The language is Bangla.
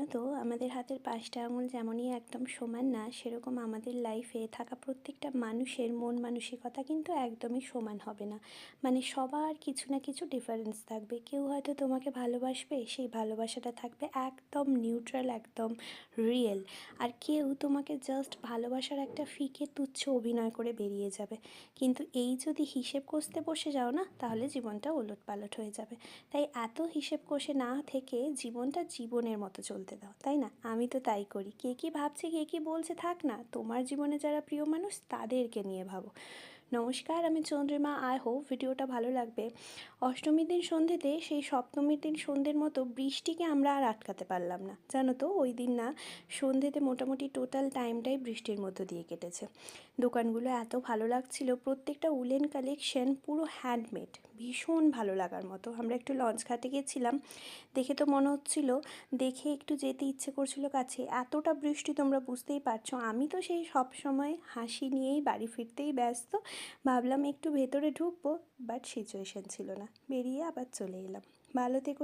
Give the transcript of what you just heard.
জানো তো আমাদের হাতের 5টা আঙুল যেমনই একদম সমান না, সেরকম আমাদের লাইফে থাকা প্রত্যেকটা মানুষের মন মানসিকতা কিন্তু একদমই সমান হবে না। মানে সবার কিছু না কিছু ডিফারেন্স থাকবে। কেউ হয়তো তোমাকে ভালোবাসবে, সেই ভালোবাসাটা থাকবে একদম নিউট্রাল, একদম রিয়েল। আর কেউ তোমাকে জাস্ট ভালোবাসার একটা ফিকে তুচ্ছ অভিনয় করে বেরিয়ে যাবে। কিন্তু এই যদি হিসেব কষতে বসে যাও না, তাহলে জীবনটা ওলটপালট হয়ে যাবে। তাই এত হিসেব কষে না থেকে জীবনটা জীবনের মতো চলতে দাও, তাই না? আমি তো তাই করি। কে কী ভাবছে, কে কী বলছে থাক না, তোমার জীবনে যারা প্রিয় মানুষ তাদেরকে নিয়ে ভাবো। নমস্কার, আমি চন্দ্রিমা। আই হোপ ভিডিওটা ভালো লাগবে। অষ্টমীর দিন সন্ধ্যেতে সেই সপ্তমীর দিন সন্ধ্যের মতো বৃষ্টিকে আমরা আর আটকাতে পারলাম না, জানো তো। ওই দিন না সন্ধ্যেতে মোটামুটি টোটাল টাইমটাই বৃষ্টির মধ্য দিয়ে কেটেছে। দোকানগুলো এত ভালো লাগছিল, প্রত্যেকটা উলেন কালেকশন পুরো হ্যান্ডমেড, ভীষণ ভালো লাগার মতো। আমরা একটু লঞ্চ ঘাটে গেছিলাম, দেখে তো মনে হচ্ছিল, দেখে একটু যেতে ইচ্ছে করছিল কাছে। এতটা বৃষ্টি তোমরা বুঝতেই পারছো। আমি তো সেই সব সময় হাসি নিয়েই বাড়ি ফিরতেই ব্যস্ত। ভাবলাম একটু ভেতরে ঢুকবো, বাট সিচুয়েশন ছিল না, বেরিয়ে আবার চলে এলাম। ভালো থেকো।